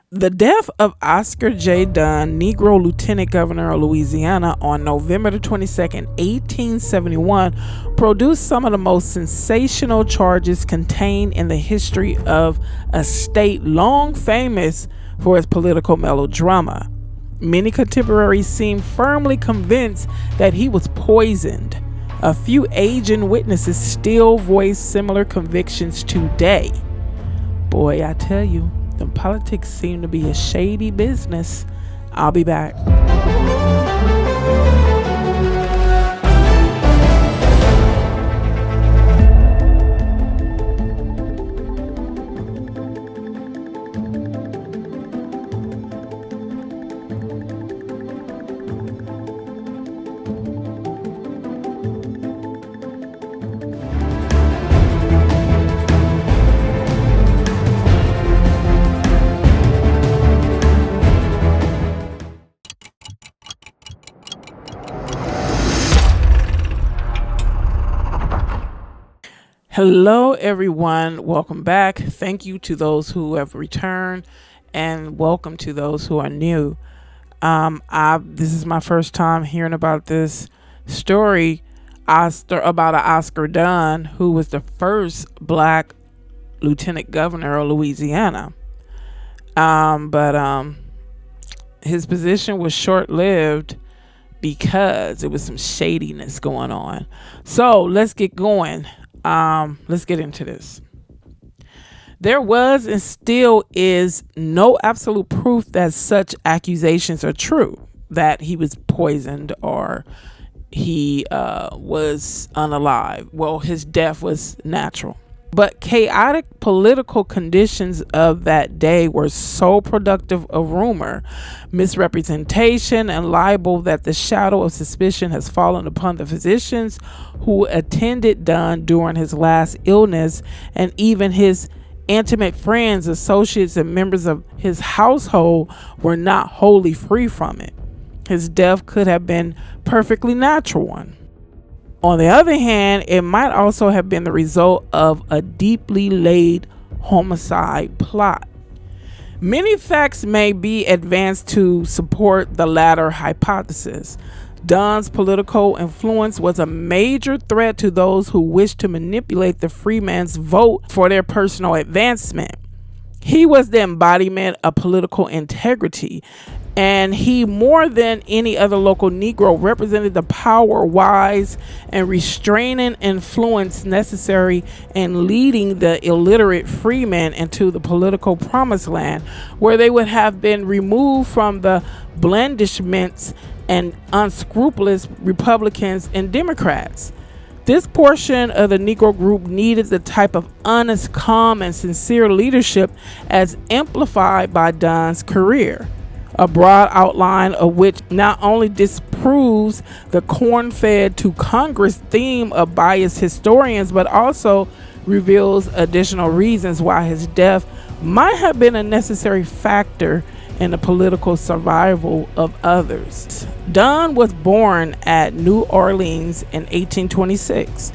The death of Oscar J. Dunn, Negro Lieutenant Governor of Louisiana, on November the 22nd, 1871, produced some of the most sensational charges contained in the history of a state long famous for its political melodrama. Many contemporaries seem firmly convinced that he was poisoned. A few aging witnesses still voice similar convictions today. Boy, I tell you, them politics seem to be a shady business. I'll be back. Hello, everyone. Welcome back. Thank you to those who have returned, and welcome to those who are new. This is my first time hearing about this story about Oscar Dunn, who was the first black lieutenant governor of Louisiana. But his position was short-lived because there was some shadiness going on. So let's get going. Let's get into this. There was and still is no absolute proof that such accusations are true, that he was poisoned or he was unalive. Well, his death was natural. But chaotic political conditions of that day were so productive of rumor, misrepresentation, and libel that the shadow of suspicion has fallen upon the physicians who attended Dunn during his last illness, and even his intimate friends, associates, and members of his household were not wholly free from it. His death could have been perfectly natural one. On the other hand, it might also have been the result of a deeply laid homicide plot. Many facts may be advanced to support the latter hypothesis. Dunn's political influence was a major threat to those who wished to manipulate the freeman's vote for their personal advancement. He was the embodiment of political integrity, and he, more than any other local Negro, represented the power, wise, and restraining influence necessary in leading the illiterate freemen into the political promised land, where they would have been removed from the blandishments and unscrupulous Republicans and Democrats. This portion of the Negro group needed the type of honest, calm, and sincere leadership as amplified by Dunn's career. A broad outline of which not only disproves the corn-fed to Congress theme of biased historians, but also reveals additional reasons why his death might have been a necessary factor in the political survival of others. Dunn was born at New Orleans in 1826.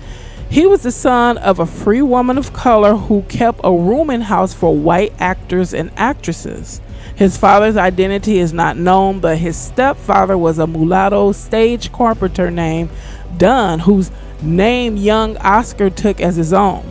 He was the son of a free woman of color who kept a rooming house for white actors and actresses. His father's identity is not known, but his stepfather was a mulatto stage carpenter named Dunn, whose name young Oscar took as his own.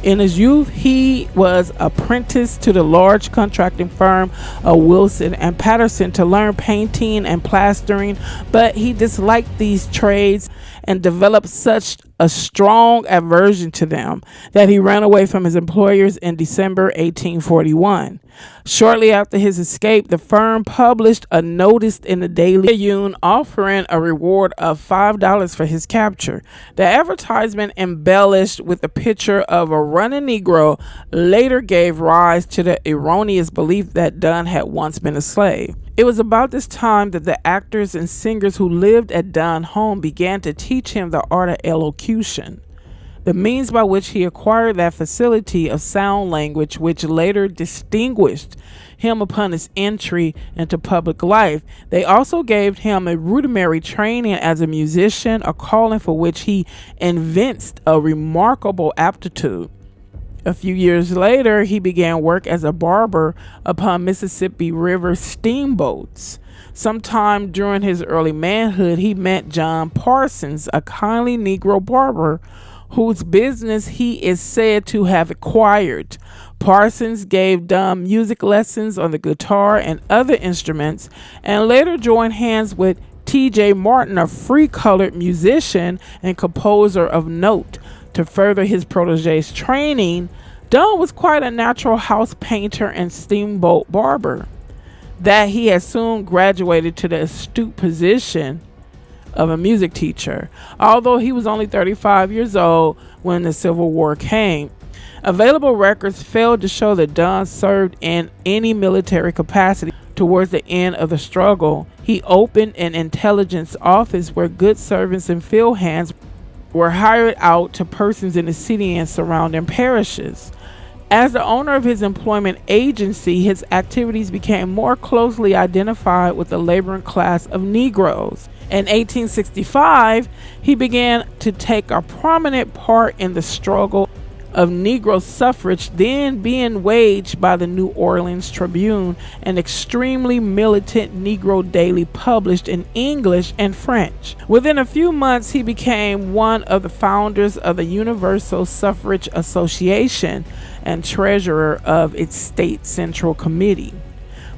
In his youth, he was apprenticed to the large contracting firm of Wilson and Patterson to learn painting and plastering, but he disliked these trades and developed such a strong aversion to them that he ran away from his employers in December 1841. Shortly after his escape, the firm published a notice in the Daily Tribune offering a reward of $5 for his capture. The advertisement, embellished with a picture of a running Negro, later gave rise to the erroneous belief that Dunn had once been a slave. It was about this time that the actors and singers who lived at Dunn's home began to teach him the art of elocution, the means by which he acquired that facility of sound language which later distinguished him upon his entry into public life. They also gave him a rudimentary training as a musician, a calling for which he evinced a remarkable aptitude. A few years later, he began work as a barber upon Mississippi River steamboats. Sometime during his early manhood, he met John Parsons, a kindly Negro barber whose business he is said to have acquired. Parsons gave Dunn music lessons on the guitar and other instruments, and later joined hands with T.J. Martin, a free-colored musician and composer of note. To further his protege's training, Dunn was quite a natural house painter and steamboat barber, that he had soon graduated to the astute position of a music teacher, although he was only 35 years old when the Civil War came. Available records failed to show that Dunn served in any military capacity. Towards the end of the struggle, he opened an intelligence office where good servants and field hands were hired out to persons in the city and surrounding parishes. As the owner of his employment agency, his activities became more closely identified with the laboring class of Negroes. In 1865, he began to take a prominent part in the struggle of Negro suffrage then being waged by the New Orleans Tribune, an extremely militant Negro daily published in English and French. Within a few months, he became one of the founders of the Universal Suffrage Association and treasurer of its state central committee.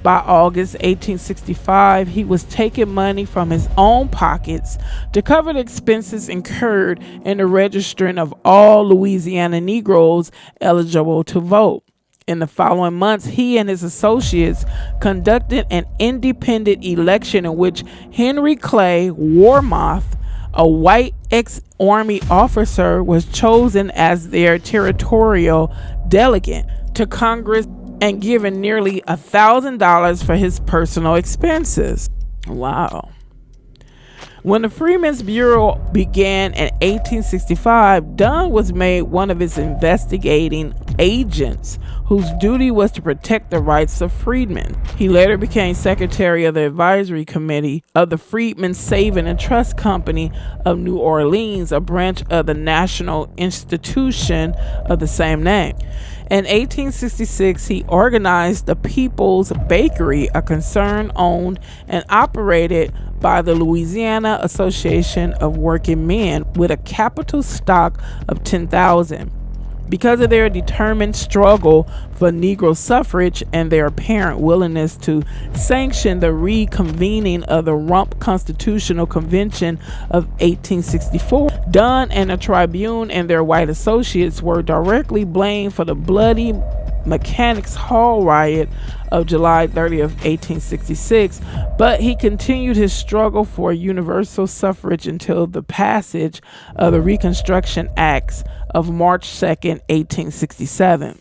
By August 1865, he was taking money from his own pockets to cover the expenses incurred in the registering of all Louisiana Negroes eligible to vote. In the following months, he and his associates conducted an independent election in which Henry Clay Warmoth, a white ex-army officer, was chosen as their territorial delegate to Congress and given nearly $1,000 for his personal expenses. Wow. When the Freedmen's Bureau began in 1865, Dunn was made one of its investigating agents, whose duty was to protect the rights of freedmen. He later became secretary of the advisory committee of the Freedmen's Saving and Trust Company of New Orleans, a branch of the national institution of the same name. In 1866, he organized the People's Bakery, a concern owned and operated by the Louisiana Association of Working Men, with a capital stock of 10,000. Because of their determined struggle for Negro suffrage and their apparent willingness to sanction the reconvening of the Rump Constitutional Convention of 1864, Dunn and the Tribune and their white associates were directly blamed for the bloody Mechanics Hall riot of July 30th, 1866, but he continued his struggle for universal suffrage until the passage of the Reconstruction Acts of March 2nd, 1867.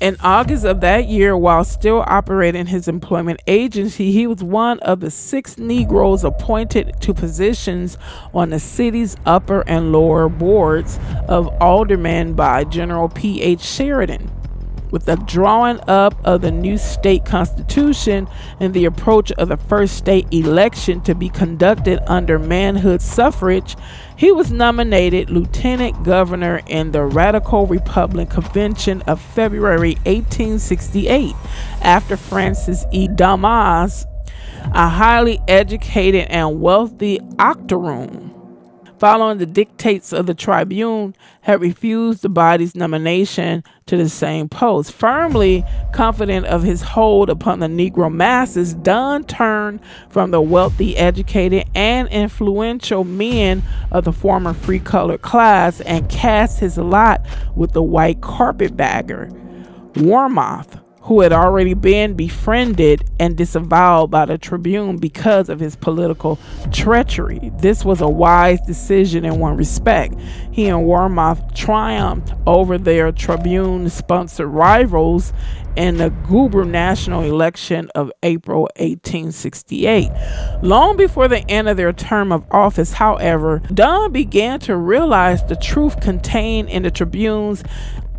In August of that year, while still operating his employment agency, he was one of the 6 Negroes appointed to positions on the city's upper and lower boards of aldermen by General P.H. Sheridan. With the drawing up of the new state constitution and the approach of the first state election to be conducted under manhood suffrage, he was nominated lieutenant governor in the Radical Republican Convention of February 1868 after Francis E. Damas, a highly educated and wealthy octoroon, following the dictates of the Tribune, had refused the body's nomination to the same post. Firmly confident of his hold upon the Negro masses, Dunn turned from the wealthy, educated, and influential men of the former free-colored class and cast his lot with the white carpetbagger, Warmoth, who had already been befriended and disavowed by the Tribune because of his political treachery. This was a wise decision in one respect. He and Warmoth triumphed over their Tribune-sponsored rivals in the gubernatorial election of April 1868. Long before the end of their term of office, however, Dunn began to realize the truth contained in the Tribune's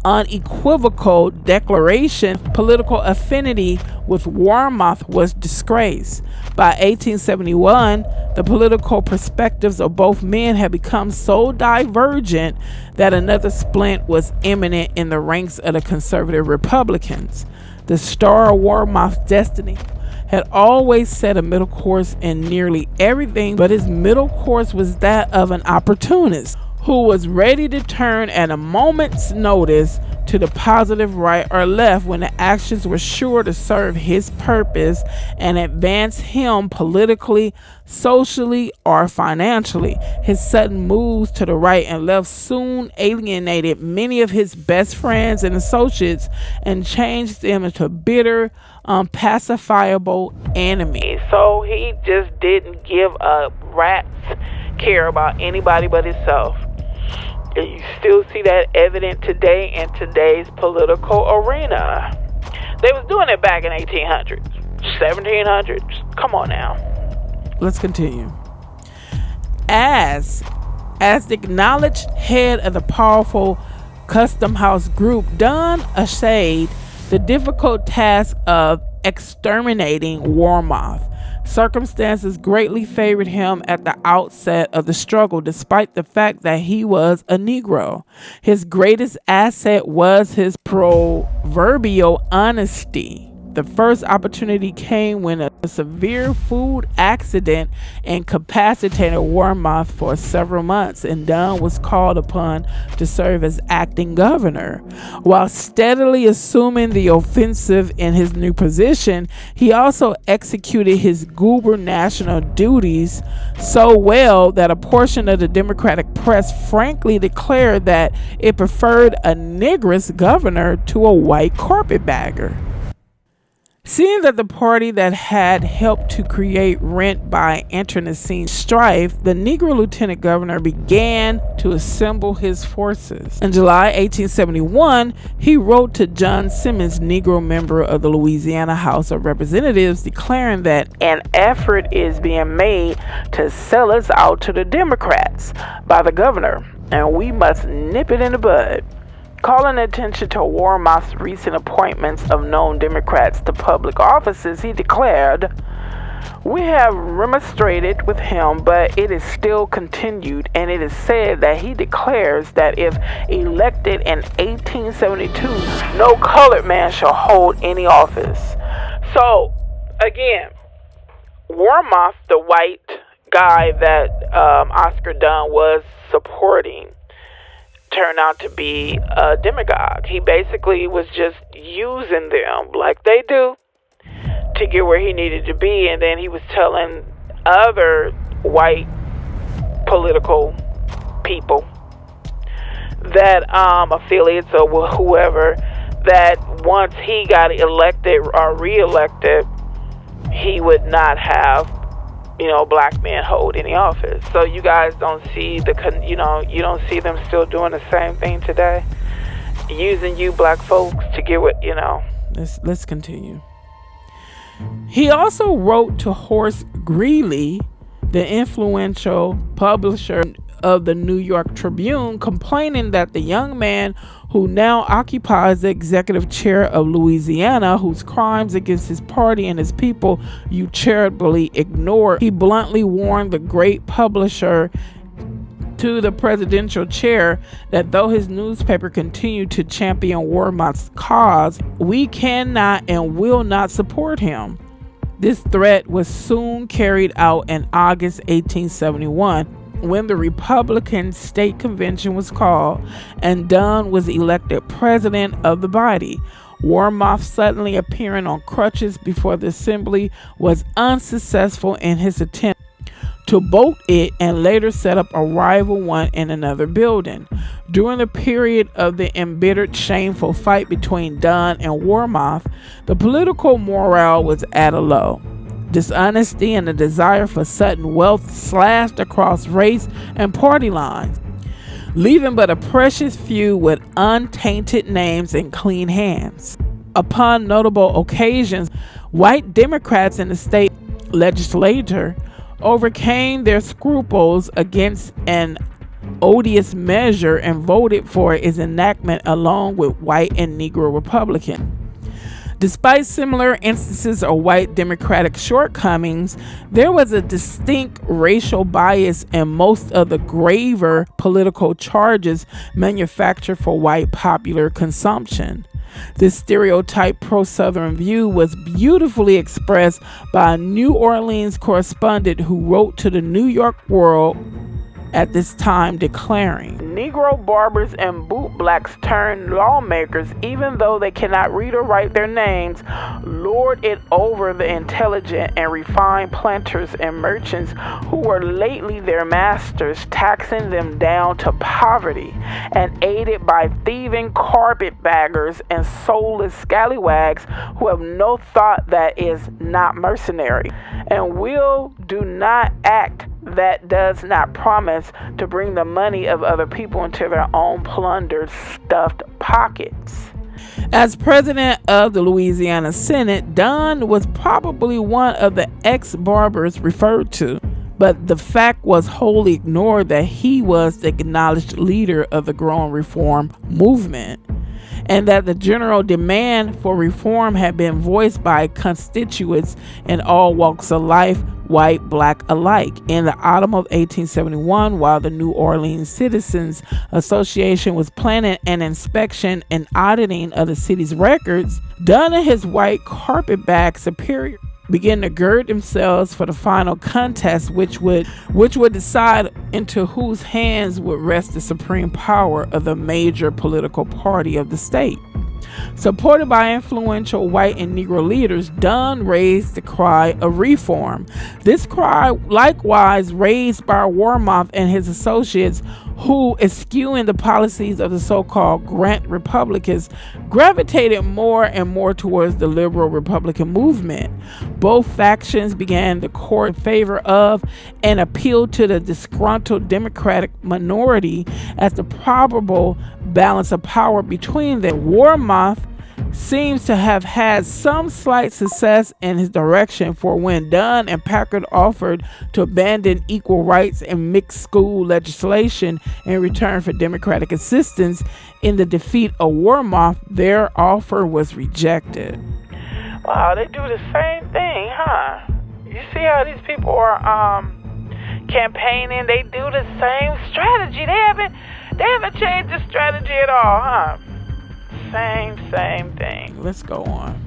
unequivocal declaration of political affinity with Warmoth was disgraced. By 1871, the political perspectives of both men had become so divergent that another splint was imminent in the ranks of the conservative Republicans. The star of Warmoth's destiny had always set a middle course in nearly everything, but his middle course was that of an opportunist who was ready to turn at a moment's notice to the positive right or left when the actions were sure to serve his purpose and advance him politically, socially, or financially. His sudden moves to the right and left soon alienated many of his best friends and associates and changed them into bitter, unpacifiable enemies. So he just didn't give a rat's care about anybody but himself. And you still see that evident today in today's political arena. They was doing it back in 1800s, 1700s. Come on now. Let's continue. As the acknowledged head of the powerful Custom House group, Dunn essayed the difficult task of exterminating Warmoth. Circumstances greatly favored him at the outset of the struggle, despite the fact that he was a Negro. His greatest asset was his proverbial honesty. The first opportunity came when a severe food accident incapacitated Warmoth for several months, and Dunn was called upon to serve as acting governor. While steadily assuming the offensive in his new position, he also executed his gubernatorial duties so well that a portion of the Democratic press frankly declared that it preferred a negress governor to a white carpetbagger. Seeing that the party that had helped to create rent by internecine strife, the Negro lieutenant governor began to assemble his forces. In July 1871, he wrote to John Simmons, Negro member of the Louisiana House of Representatives, declaring that an effort is being made to sell us out to the Democrats by the governor, and we must nip it in the bud. Calling attention to Warmoth's recent appointments of known Democrats to public offices, he declared, "We have remonstrated with him, but it is still continued, and it is said that he declares that if elected in 1872, no colored man shall hold any office." So, again, Warmoth, the white guy that Oscar Dunn was supporting, turned out to be a demagogue. He basically was just using them like they do to get where he needed to be, and then he was telling other white political people that affiliates or whoever, that once he got elected or re-elected, he would not have black men hold any office. So you guys don't see you don't see them still doing the same thing today, using you black folks to get what Let's continue. He also wrote to Horace Greeley, the influential publisher of the New York Tribune, complaining that the young man who now occupies the executive chair of Louisiana, whose crimes against his party and his people you charitably ignored, he bluntly warned the great publisher to the presidential chair that though his newspaper continued to champion Warmoth's cause, we cannot and will not support him. This threat was soon carried out in August 1871, when the Republican State Convention was called and Dunn was elected president of the body. Warmoth suddenly appearing on crutches before the assembly was unsuccessful in his attempt to bolt it and later set up a rival one in another building. During the period of the embittered, shameful fight between Dunn and Warmoth, the political morale was at a low. Dishonesty and the desire for sudden wealth slashed across race and party lines, leaving but a precious few with untainted names and clean hands. Upon notable occasions, white Democrats in the state legislature overcame their scruples against an odious measure and voted for its enactment along with white and Negro Republicans. Despite similar instances of white Democratic shortcomings, there was a distinct racial bias in most of the graver political charges manufactured for white popular consumption. This stereotype pro-Southern view was beautifully expressed by a New Orleans correspondent who wrote to the New York World at this time declaring, "Negro barbers and bootblacks turned lawmakers, even though they cannot read or write their names, lord it over the intelligent and refined planters and merchants who were lately their masters, taxing them down to poverty, and aided by thieving carpetbaggers and soulless scallywags who have no thought that is not mercenary, and will do not act that does not promise to bring the money of other people into their own plundered, stuffed pockets." As president of the Louisiana Senate, Dunn was probably one of the ex-barbers referred to, but the fact was wholly ignored that he was the acknowledged leader of the growing reform movement, and that the general demand for reform had been voiced by constituents in all walks of life, white, black alike. In the autumn of 1871, while the New Orleans Citizens Association was planning an inspection and auditing of the city's records, Dunn and his white carpetbag superior began to gird themselves for the final contest, which would decide into whose hands would rest the supreme power of the major political party of the state. Supported by influential white and Negro leaders, Dunn raised the cry of reform. This cry, likewise raised by Warmoth and his associates, who, eschewing the policies of the so-called Grant Republicans, gravitated more and more towards the liberal Republican movement. Both factions began to court in favor of and appeal to the disgruntled Democratic minority as the probable balance of power between them. Warmoth seems to have had some slight success in his direction, for when Dunn and Packard offered to abandon equal rights and mixed school legislation in return for Democratic assistance in the defeat of Warmoth, their offer was rejected. Wow, they do the same thing, huh? You see how these people are campaigning? They do the same strategy. They haven't changed the strategy at all, huh? Same thing. Let's go on.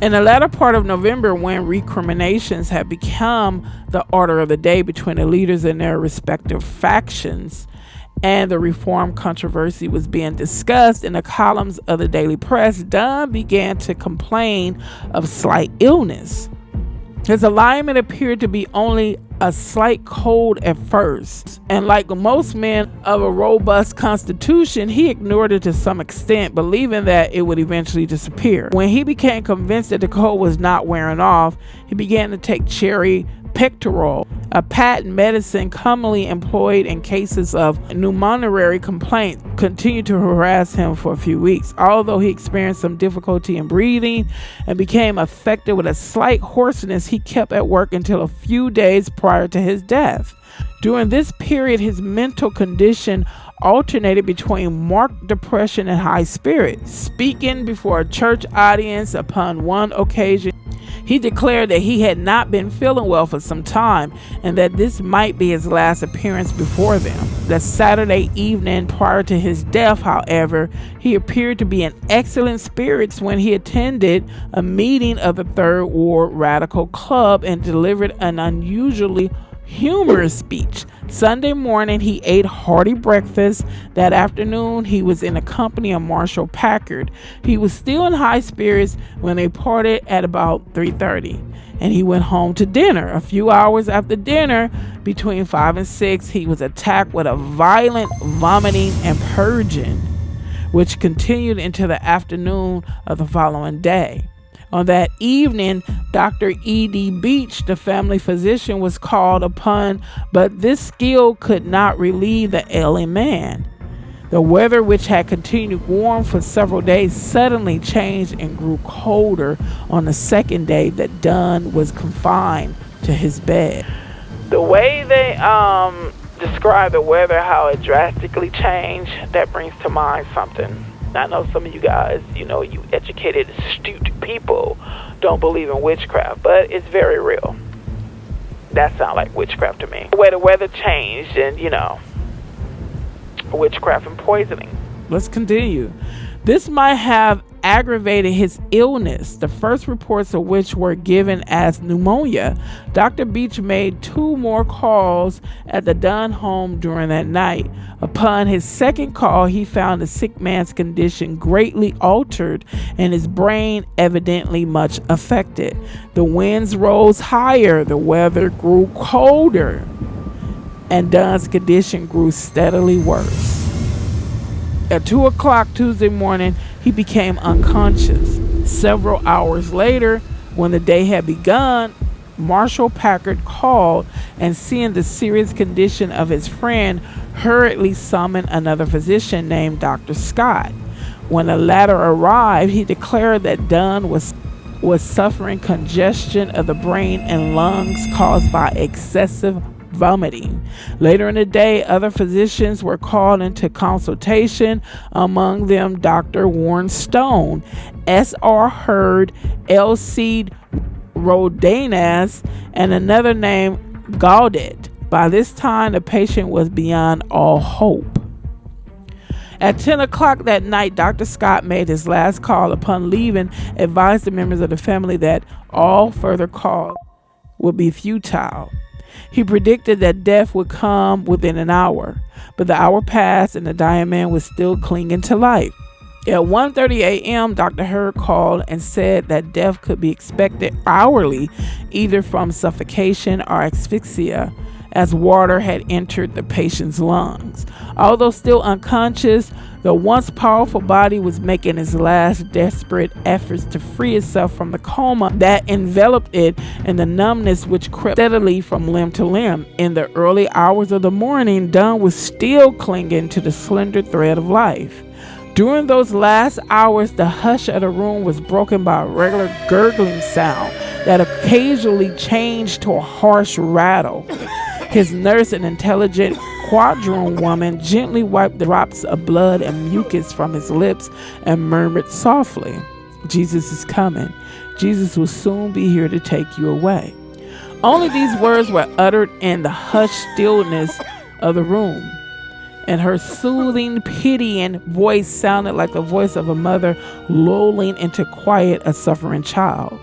In the latter part of November, when recriminations had become the order of the day between the leaders in their respective factions, and the reform controversy was being discussed in the columns of the daily press, Dunn began to complain of slight illness. His alignment appeared to be only a slight cold at first, and like most men of a robust constitution, he ignored it to some extent, believing that it would eventually disappear. When he became convinced that the cold was not wearing off, he began to take cherry pectoral, a patent medicine commonly employed in cases of pulmonary complaints, continued to harass him for a few weeks. Although he experienced some difficulty in breathing and became affected with a slight hoarseness, he kept at work until a few days prior to his death. During this period, his mental condition alternated between marked depression and high spirits. Speaking before a church audience upon one occasion, he declared that he had not been feeling well for some time and that this might be his last appearance before them. That Saturday evening prior to his death, however, he appeared to be in excellent spirits when he attended a meeting of the Third Ward Radical Club and delivered an unusually humorous speech. Sunday morning, he ate hearty breakfast. That afternoon, he was in the company of Marshall Packard. He was still in high spirits when they parted at about 3:30, and he went home to dinner. A few hours after dinner, between 5 and 6, he was attacked with a violent vomiting and purging, which continued into the afternoon of the following day. On that evening, Dr. E.D. Beach, the family physician, was called upon, but this skill could not relieve the ailing man. The weather, which had continued warm for several days, suddenly changed and grew colder on the second day that Dunn was confined to his bed. The way they describe the weather, how it drastically changed, that brings to mind something. I know some of you guys, you educated, astute people don't believe in witchcraft, but it's very real. That sounds like witchcraft to me. The way the weather changed and, witchcraft and poisoning. Let's continue. This might have aggravated his illness, the first reports of which were given as pneumonia. Dr. Beach made 2 more calls at the Dunn home during that night. Upon his second call, he found the sick man's condition greatly altered and his brain evidently much affected. The winds rose higher, the weather grew colder, and Dunn's condition grew steadily worse. At 2 o'clock Tuesday morning, he became unconscious. Several hours later, when the day had begun, Marshal Packard called and, seeing the serious condition of his friend, hurriedly summoned another physician named Dr. Scott. When the latter arrived, he declared that Dunn was suffering congestion of the brain and lungs caused by excessive vomiting. Later in the day, other physicians were called into consultation, among them Dr. Warren Stone, S.R. Hurd, L.C. Rodanas, and another named Gaudet. By this time, the patient was beyond all hope. At 10 o'clock that night, Dr. Scott made his last call. Upon leaving, advised the members of the family that all further calls would be futile. He predicted that death would come within an hour, but the hour passed and the dying man was still clinging to life. At 1:30 a.m., Dr. Hurd called and said that death could be expected hourly, either from suffocation or asphyxia, as water had entered the patient's lungs. Although still unconscious, the once powerful body was making its last desperate efforts to free itself from the coma that enveloped it and the numbness which crept steadily from limb to limb. In the early hours of the morning, Dunn was still clinging to the slender thread of life. During those last hours, the hush of the room was broken by a regular gurgling sound that occasionally changed to a harsh rattle. His nurse, an intelligent quadroon woman, gently wiped the drops of blood and mucus from his lips and murmured softly, "Jesus is coming. Jesus will soon be here to take you away." Only these words were uttered in the hushed stillness of the room, and her soothing, pitying voice sounded like the voice of a mother lulling into quiet a suffering child.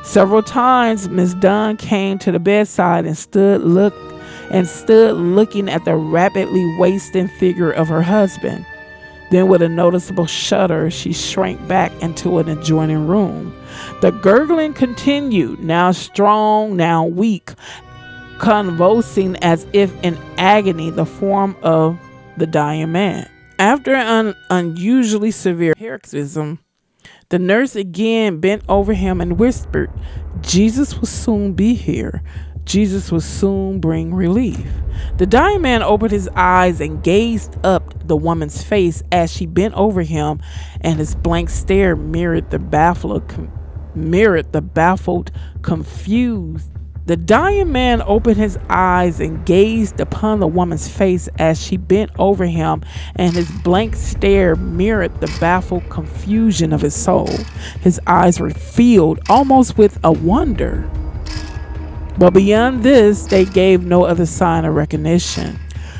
Several times Miss Dunn came to the bedside and stood looking at the rapidly wasting figure of her husband. Then, with a noticeable shudder, she shrank back into an adjoining room. The gurgling continued, now strong, now weak, convulsing as if in agony the form of the dying man. After an unusually severe paroxysm, the nurse again bent over him and whispered, "Jesus will soon be here. Jesus will soon bring relief." The dying man opened his eyes and gazed up the woman's face as she bent over him, and his blank stare mirrored the baffled, confused. The dying man opened his eyes and gazed upon the woman's face as she bent over him, and his blank stare mirrored the baffled confusion of his soul. His eyes were filled almost with a wonder. But beyond this, they gave no other sign of recognition.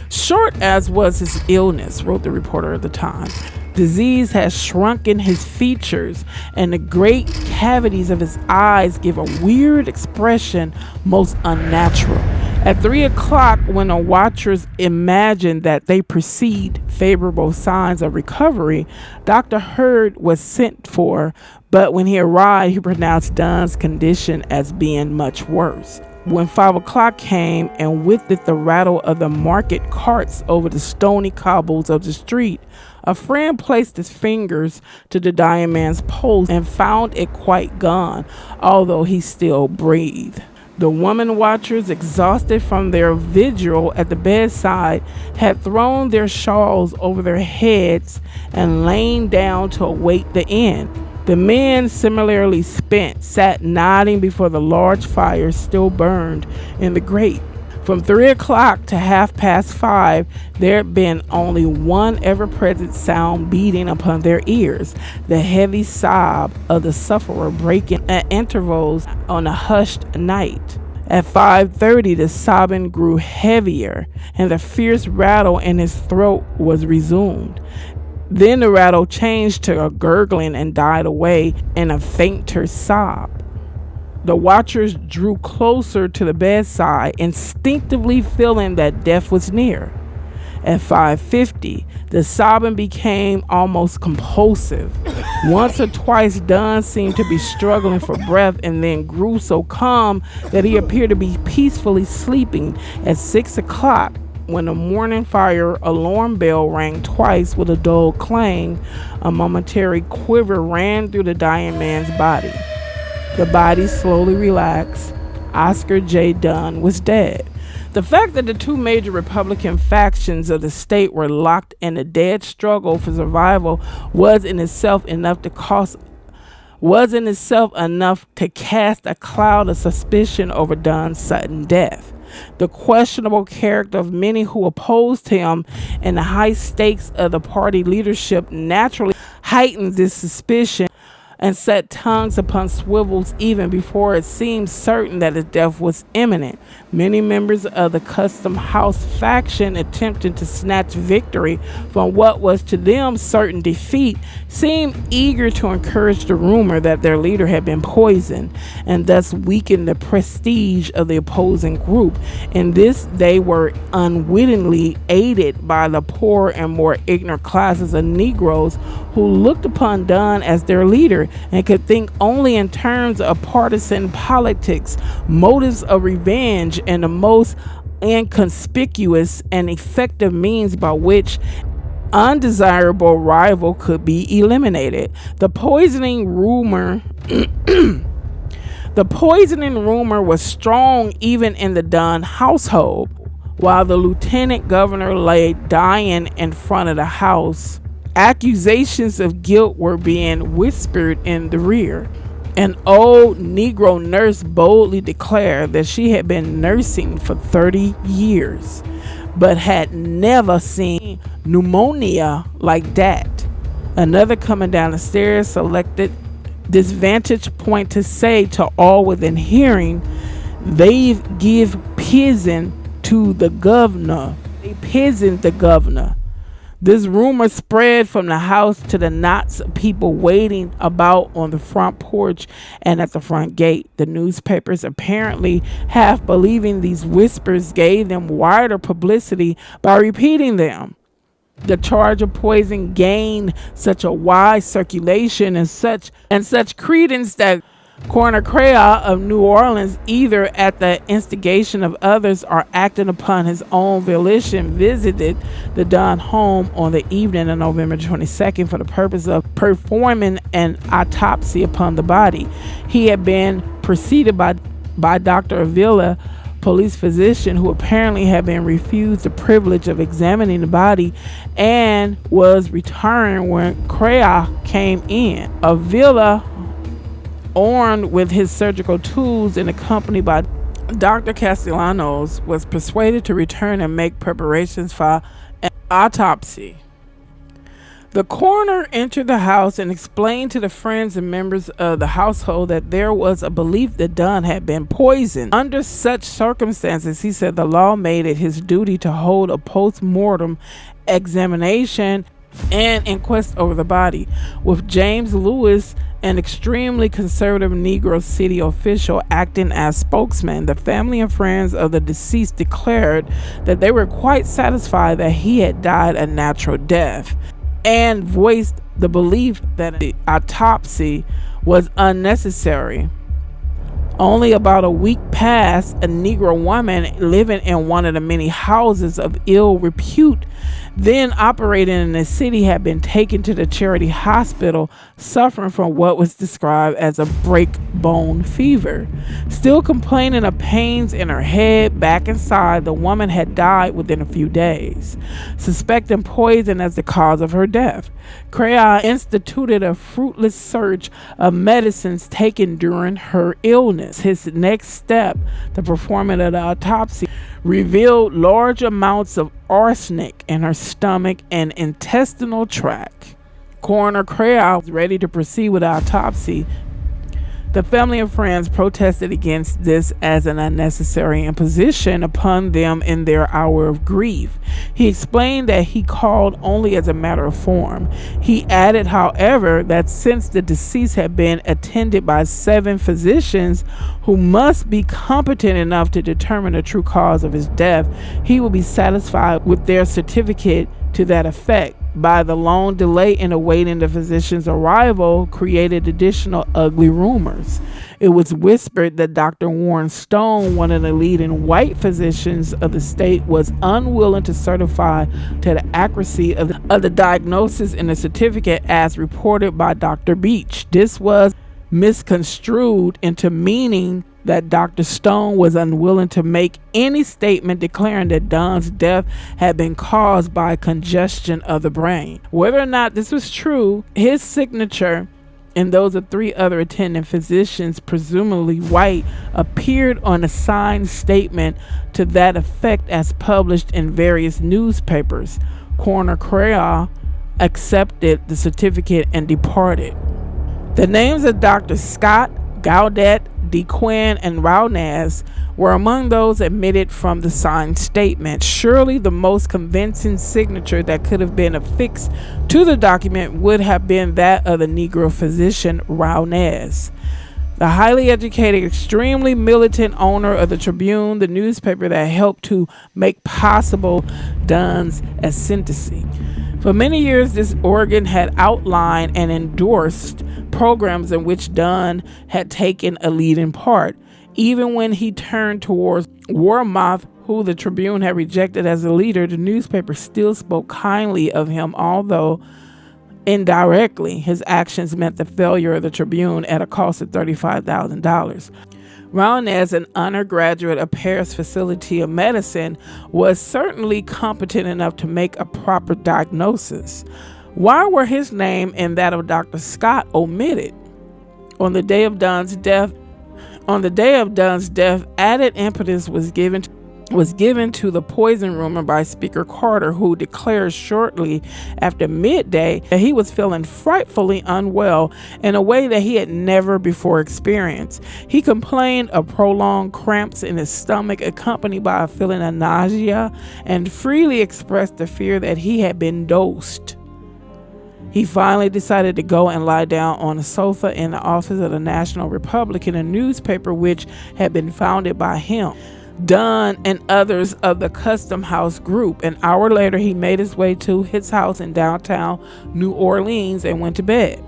Short as was his illness, wrote the reporter of the Times, disease has shrunken his features, and the great cavities of his eyes give a weird expression most unnatural. At 3 o'clock, when the watchers imagined that they perceived favorable signs of recovery, Dr. Hurd was sent for, but when he arrived, he pronounced Dunn's condition as being much worse. When 5 o'clock came, and with it the rattle of the market carts over the stony cobbles of the street, a friend placed his fingers to the dying man's pulse and found it quite gone, although he still breathed. The women watchers, exhausted from their vigil at the bedside, had thrown their shawls over their heads and lain down to await the end. The men, similarly spent, sat nodding before the large fire still burned in the grate. From 3 o'clock to 5:30, there had been only one ever-present sound beating upon their ears, the heavy sob of the sufferer breaking at intervals on a hushed night. At 5:30, the sobbing grew heavier, and the fierce rattle in his throat was resumed. Then the rattle changed to a gurgling and died away in a fainter sob. The watchers drew closer to the bedside, instinctively feeling that death was near. At 5:50, the sobbing became almost compulsive. Once or twice, Dunn seemed to be struggling for breath and then grew so calm that he appeared to be peacefully sleeping. At 6 o'clock, when the morning fire alarm bell rang twice with a dull clang, a momentary quiver ran through the dying man's body. The body slowly relaxed. Oscar J. Dunn was dead. The fact that the two major Republican factions of the state were locked in a dead struggle for survival was in itself enough to cast a cloud of suspicion over Dunn's sudden death. The questionable character of many who opposed him and the high stakes of the party leadership naturally heightened this suspicion and set tongues upon swivels even before it seemed certain that his death was imminent. Many members of the Custom House faction, attempting to snatch victory from what was to them certain defeat, seemed eager to encourage the rumor that their leader had been poisoned, and thus weaken the prestige of the opposing group. In this, they were unwittingly aided by the poor and more ignorant classes of Negroes who looked upon Dunn as their leader and could think only in terms of partisan politics, motives of revenge, and the most inconspicuous and effective means by which undesirable rival could be eliminated. The poisoning rumor was strong even in the Dunn household. While the lieutenant governor lay dying in front of the house, accusations of guilt were being whispered in the rear. An old Negro nurse boldly declared that she had been nursing for 30 years, but had never seen pneumonia like that. Another, coming down the stairs, selected this vantage point to say to all within hearing, "They've give poison to the governor. They poisoned the governor." This rumor spread from the house to the knots of people waiting about on the front porch and at the front gate. The newspapers, apparently half believing these whispers, gave them wider publicity by repeating them. The charge of poison gained such a wide circulation and such credence that Coroner Crea of New Orleans, either at the instigation of others or acting upon his own volition, visited the Dunn home on the evening of November 22nd for the purpose of performing an autopsy upon the body. He had been preceded by Dr. Avila, police physician, who apparently had been refused the privilege of examining the body and was returned when Crea came in. Avila, armed with his surgical tools and accompanied by Dr. Castellanos, was persuaded to return and make preparations for an autopsy. The coroner entered the house and explained to the friends and members of the household that there was a belief that Dunn had been poisoned. Under such circumstances, he said, the law made it his duty to hold a post-mortem examination and inquest over the body. With James Lewis, an extremely conservative Negro city official, acting as spokesman, the family and friends of the deceased declared that they were quite satisfied that he had died a natural death, and voiced the belief that the autopsy was unnecessary. Only about a week passed, a Negro woman living in one of the many houses of ill repute then operating in the city, had been taken to the charity hospital suffering from what was described as a break bone fever. Still complaining of pains in her head, back, and side, the woman had died within a few days, suspecting poison as the cause of her death. Crea instituted a fruitless search of medicines taken during her illness. His next step, the performance of the autopsy, revealed large amounts of arsenic in her stomach and intestinal tract. Coroner Crea was ready to proceed with the autopsy. The family and friends protested against this as an unnecessary imposition upon them in their hour of grief. He explained that he called only as a matter of form. He added, however, that since the deceased had been attended by 7 physicians who must be competent enough to determine the true cause of his death, he would be satisfied with their certificate to that effect. By the long delay in awaiting the physician's arrival created additional ugly rumors. It was whispered that Dr. Warren Stone, one of the leading white physicians of the state, was unwilling to certify to the accuracy of the diagnosis in the certificate as reported by Dr. Beach. This was misconstrued into meaning that Dr. Stone was unwilling to make any statement declaring that Dunn's death had been caused by congestion of the brain. Whether or not this was true, his signature and those of 3 other attending physicians, presumably white, appeared on a signed statement to that effect as published in various newspapers. Coroner Crea accepted the certificate and departed. The names of Dr. Scott, Gaudet, DeQuinn, and Raunaz were among those admitted from the signed statement. Surely the most convincing signature that could have been affixed to the document would have been that of the Negro physician Raunaz, the highly educated, extremely militant owner of the Tribune, the newspaper that helped to make possible Dunn's ascendancy. For many years, this organ had outlined and endorsed programs in which Dunn had taken a leading part. Even when he turned towards Warmoth, who the Tribune had rejected as a leader, the newspaper still spoke kindly of him, although indirectly his actions meant the failure of the Tribune at a cost of $35,000. Raunaz, an undergraduate of Paris Faculty of Medicine, was certainly competent enough to make a proper diagnosis. Why were his name and that of Dr. Scott omitted? On the day of Dunn's death, added impetus was given to the poison rumor by Speaker Carter, who declared shortly after midday that he was feeling frightfully unwell in a way that he had never before experienced. He complained of prolonged cramps in his stomach accompanied by a feeling of nausea, and freely expressed the fear that he had been dosed. He finally decided to go and lie down on a sofa in the office of the National Republican, a newspaper which had been founded by him, Dunn, and others of the Custom House group. An hour later, he made his way to his house in downtown New Orleans and went to bed.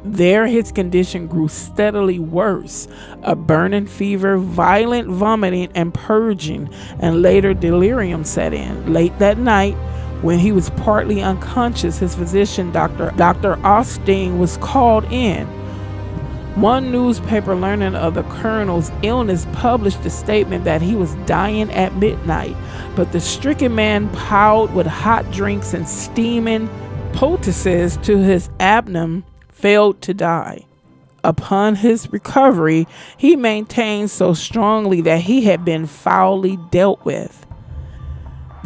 There, his condition grew steadily worse. A burning fever, violent vomiting and purging, and later delirium set in. Late that night, when he was partly unconscious, his physician, Dr. Austin, was called in. One newspaper, learning of the colonel's illness, published a statement that he was dying at midnight, but the stricken man, piled with hot drinks and steaming poultices to his abdomen, failed to die. Upon his recovery, he maintained so strongly that he had been foully dealt with,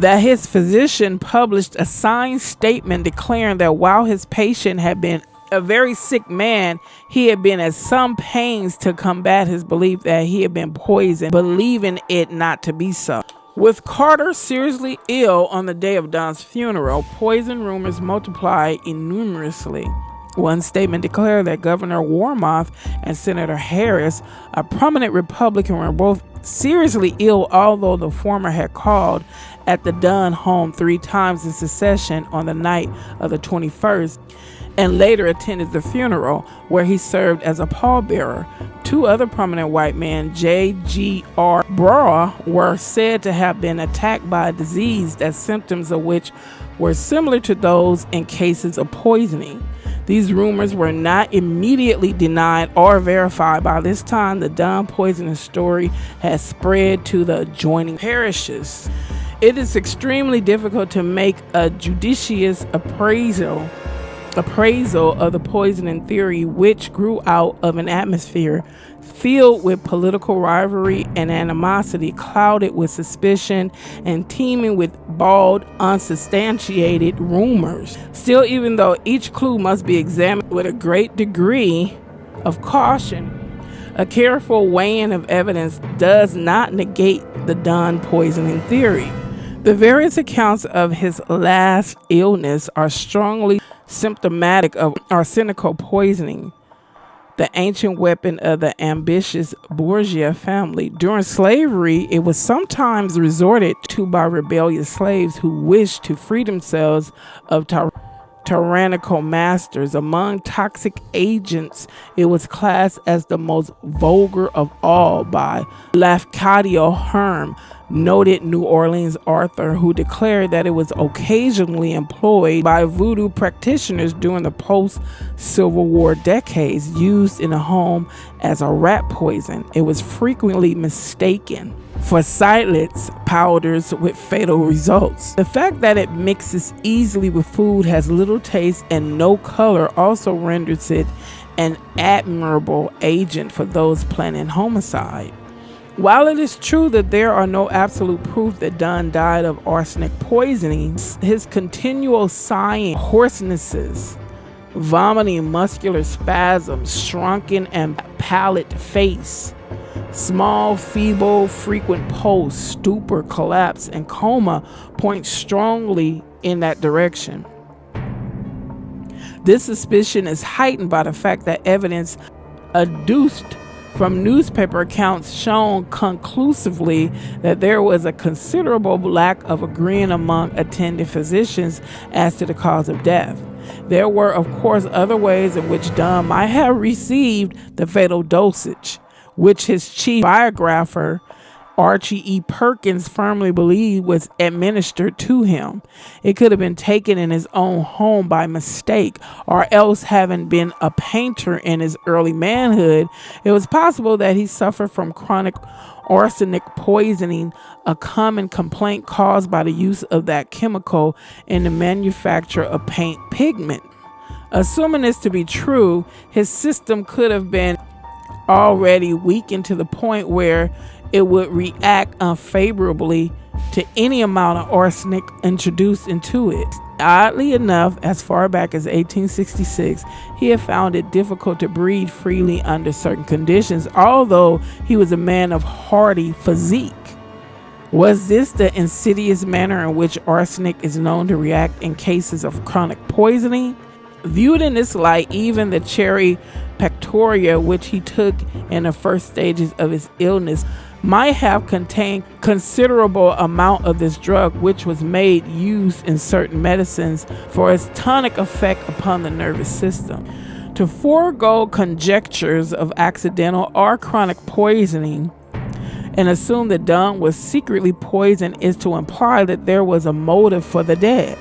that his physician published a signed statement declaring that while his patient had been a very sick man, he had been at some pains to combat his belief that he had been poisoned, believing it not to be so. With Carter seriously ill on the day of Dunn's funeral, poison rumors multiplied enormously. One statement declared that Governor Warmoth and Senator Harris, a prominent Republican, were both seriously ill, although the former had called at the Dunn home 3 times in succession on the night of the 21st and later attended the funeral, where he served as a pallbearer. Two other prominent white men, J.G.R. Brough, were said to have been attacked by a disease that symptoms of which were similar to those in cases of poisoning. These rumors were not immediately denied or verified. By this time, the Dunn poisoning story has spread to the adjoining parishes. It is extremely difficult to make a judicious appraisal of the poisoning theory, which grew out of an atmosphere filled with political rivalry and animosity, clouded with suspicion and teeming with bald, unsubstantiated rumors. Still, even though each clue must be examined with a great degree of caution, a careful weighing of evidence does not negate the Dunn poisoning theory. The various accounts of his last illness are strongly symptomatic of arsenical poisoning, the ancient weapon of the ambitious Borgia family. During slavery, it was sometimes resorted to by rebellious slaves who wished to free themselves of tyrannical masters. Among toxic agents, it was classed as the most vulgar of all by Lafcadio Hearn, noted New Orleans author, who declared that it was occasionally employed by voodoo practitioners during the post-Civil War decades, used in a home as a rat poison. It was frequently mistaken for Silence powders with fatal results. The fact that it mixes easily with food, has little taste and no color, also renders it an admirable agent for those planning homicide. While it is true that there are no absolute proof that Dunn died of arsenic poisoning, his continual sighing, hoarsenesses, vomiting, muscular spasms, shrunken and pallid face, small, feeble, frequent pulse, stupor, collapse, and coma point strongly in that direction. This suspicion is heightened by the fact that evidence adduced from newspaper accounts shown conclusively that there was a considerable lack of agreement among attending physicians as to the cause of death. There were, of course, other ways in which Dunn might have received the fatal dosage, which his chief biographer, Archie E. Perkins, firmly believed was administered to him. It could have been taken in his own home by mistake, or else, having been a painter in his early manhood, it was possible that he suffered from chronic arsenic poisoning, a common complaint caused by the use of that chemical in the manufacture of paint pigment. Assuming this to be true, his system could have been already weakened to the point where it would react unfavorably to any amount of arsenic introduced into it. Oddly enough, as far back as 1866, he had found it difficult to breathe freely under certain conditions, although he was a man of hardy physique. Was this the insidious manner in which arsenic is known to react in cases of chronic poisoning? Viewed in this light, even the cherry pectoria, which he took in the first stages of his illness, might have contained considerable amount of this drug, which was made used in certain medicines for its tonic effect upon the nervous system. To forego conjectures of accidental or chronic poisoning and assume that Dunn was secretly poisoned is to imply that there was a motive for the death.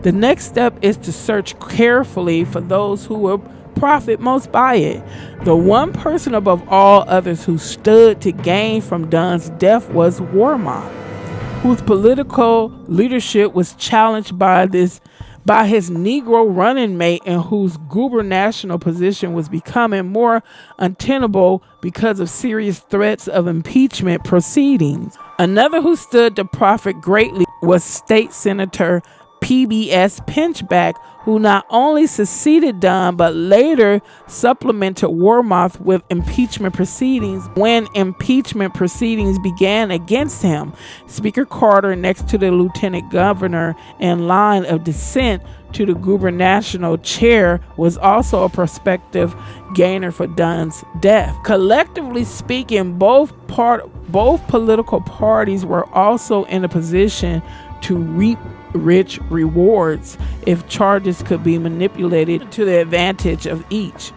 The next step is to search carefully for those who will profit most by it. The one person above all others who stood to gain from Dunn's death was Wormont, whose political leadership was challenged by his Negro running mate, and whose gubernatorial position was becoming more untenable because of serious threats of impeachment proceedings. Another who stood to profit greatly was State Senator P.B.S. Pinchback, who not only succeeded Dunn but later supplemented Wormont with impeachment proceedings when impeachment proceedings began against him. Speaker Carter, next to the lieutenant governor in line of descent to the gubernatorial chair, was also a prospective gainer for Dunn's death. Collectively speaking, both political parties were also in a position to reap rich rewards if charges could be manipulated to the advantage of each.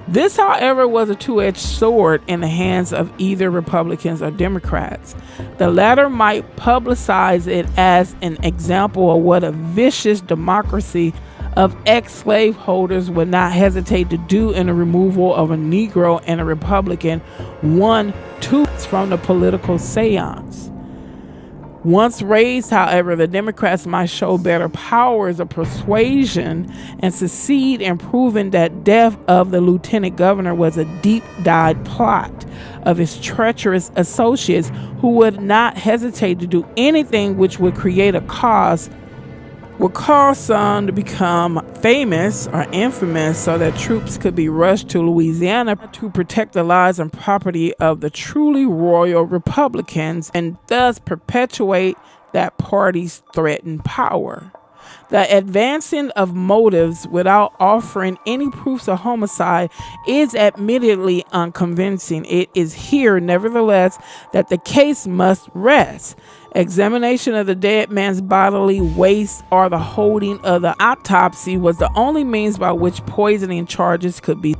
This, however, was a two-edged sword in the hands of either Republicans or Democrats. The latter might publicize it as an example of what a vicious democracy of ex-slaveholders would not hesitate to do in the removal of a Negro and a Republican, 1-2 from the political seance. Once raised, however, the Democrats might show better powers of persuasion and succeed in proving that death of the lieutenant governor was a deep-dyed plot of his treacherous associates who would not hesitate to do anything which would create a cause would cause some to become famous or infamous so that troops could be rushed to Louisiana to protect the lives and property of the truly royal Republicans and thus perpetuate that party's threatened power. The advancing of motives without offering any proofs of homicide is admittedly unconvincing. It is here, nevertheless, that the case must rest. Examination of the dead man's bodily waste or the holding of the autopsy was the only means by which poisoning charges could be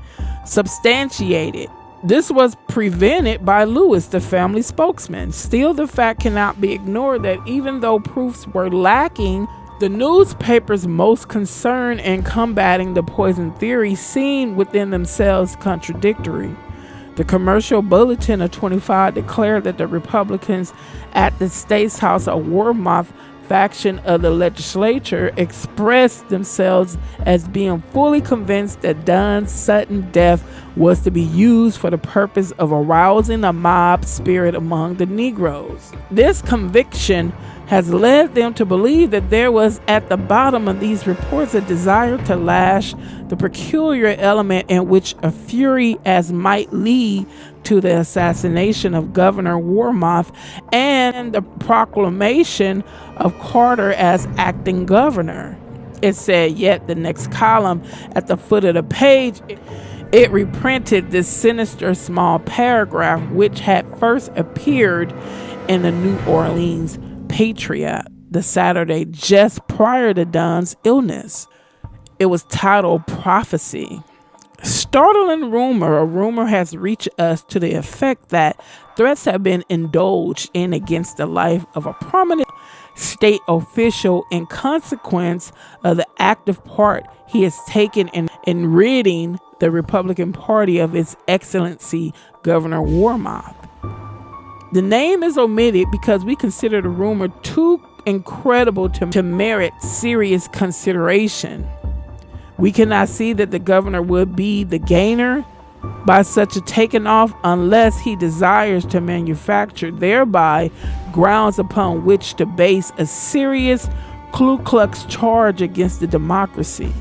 substantiated. This was prevented by Lewis, the family spokesman. Still, the fact cannot be ignored that even though proofs were lacking, the newspapers most concerned in combating the poison theory seemed within themselves contradictory. The commercial bulletin of 25 declared that the Republicans at the State's House of Warmouth faction of the legislature expressed themselves as being fully convinced that Dunn's sudden death was to be used for the purpose of arousing a mob spirit among the Negroes. This conviction has led them to believe that there was at the bottom of these reports a desire to lash the peculiar element in which a fury as might lead to the assassination of Governor Warmouth and the proclamation of Carter as acting governor. It said, yet the next column at the foot of the page, it reprinted this sinister small paragraph which had first appeared in the New Orleans Patriot the Saturday just prior to Dunn's illness. It was titled Prophecy. Startling rumor. A rumor has reached us to the effect that threats have been indulged in against the life of a prominent state official in consequence of the active part he has taken in ridding the Republican Party of His Excellency Governor Warmouth. The name is omitted because we consider the rumor too incredible to merit serious consideration. We cannot see that the governor would be the gainer by such a taking off unless he desires to manufacture thereby grounds upon which to base a serious Ku Klux charge against the democracy.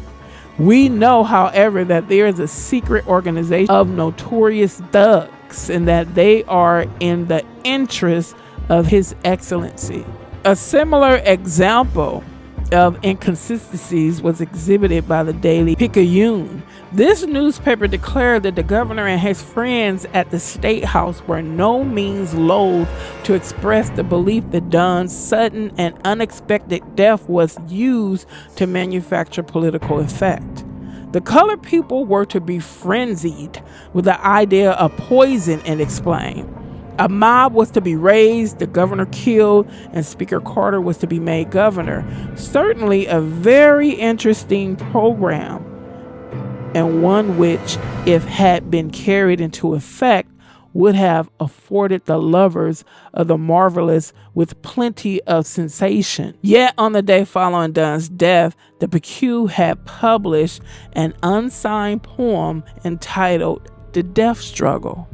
We know, however, that there is a secret organization of notorious thugs and that they are in the interest of His Excellency. A similar example of inconsistencies was exhibited by the Daily Picayune. This newspaper declared that the governor and his friends at the State House were no means loath to express the belief that Dunn's sudden and unexpected death was used to manufacture political effect. The colored people were to be frenzied with the idea of poison, and explained. A mob was to be raised, the governor killed, and Speaker Carter was to be made governor. Certainly a very interesting program, and one which, if had been carried into effect, would have afforded the lovers of the marvelous with plenty of sensation. Yet on the day following Dunn's death, the Picayune had published an unsigned poem entitled The Death Struggle.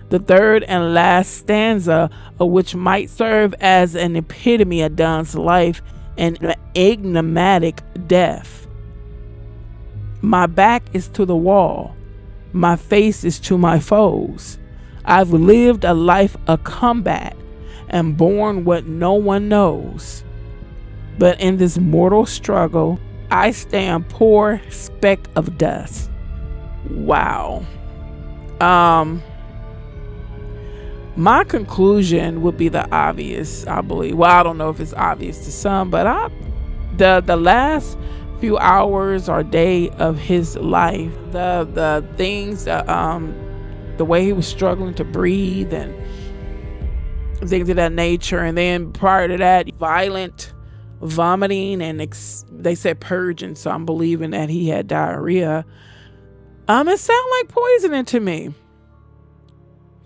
The third and last stanza of which might serve as an epitome of Dunn's life and enigmatic death. My back is to the wall. My face is to my foes. I've lived a life of combat and borne what no one knows. But in this mortal struggle, I stand poor speck of dust. Wow. My conclusion would be the obvious, I believe. Well, I don't know if it's obvious to some, but the last few hours or day of his life, the things, the way he was struggling to breathe and things of that nature, and then prior to that, violent vomiting and they said purging, so I'm believing that he had diarrhea. It sounded like poisoning to me.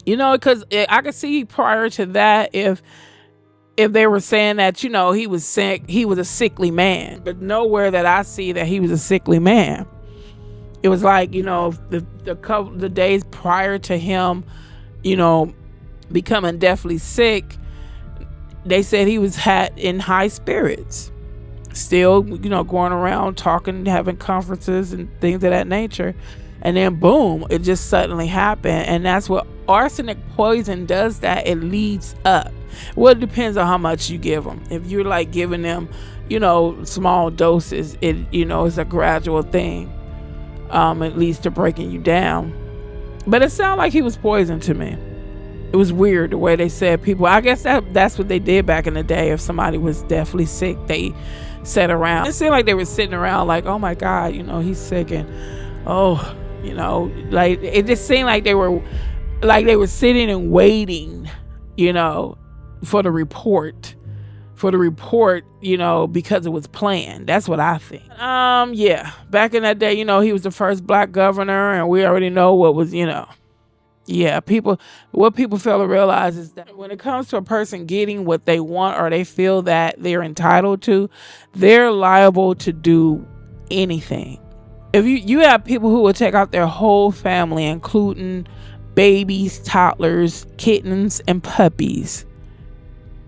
Because I could see prior to that if they were saying that, he was sick, he was a sickly man, but nowhere that I see that he was a sickly man. It was like, the days prior to him, becoming deathly sick, they said he was in high spirits, still, going around talking, having conferences and things of that nature. And then boom, it just suddenly happened. And that's what arsenic poison does, that it leads up. Well, it depends on how much you give them. If you're like giving them, small doses, it, it's a gradual thing. It leads to breaking you down. But it sounded like he was poisoned to me. It was weird the way they said people. I guess that's what they did back in the day. If somebody was deathly sick, they sat around. It seemed like they were sitting around like, oh my God, he's sick, and like it just seemed like they were sitting and waiting, for the report, because it was planned. That's what I think. Yeah, back in that day, he was the first black governor, and we already know what was, what people fail to realize is that when it comes to a person getting what they want or they feel that they're entitled to, they're liable to do anything. If you have people who will take out their whole family, including babies, toddlers, kittens, and puppies.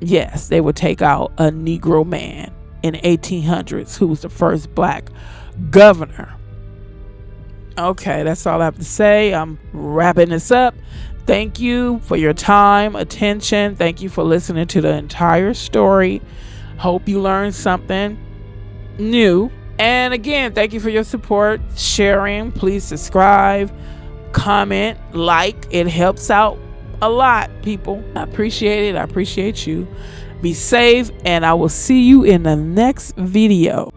Yes, they would take out a Negro man in the 1800s who was the first black governor. Okay, that's all I have to say. I'm wrapping this up. Thank you for your time, attention. Thank you for listening to the entire story. Hope you learned something new. And again, thank you for your support, sharing. Please subscribe, comment, like. It helps out a lot, people. I appreciate it. I appreciate you. Be safe, and I will see you in the next video.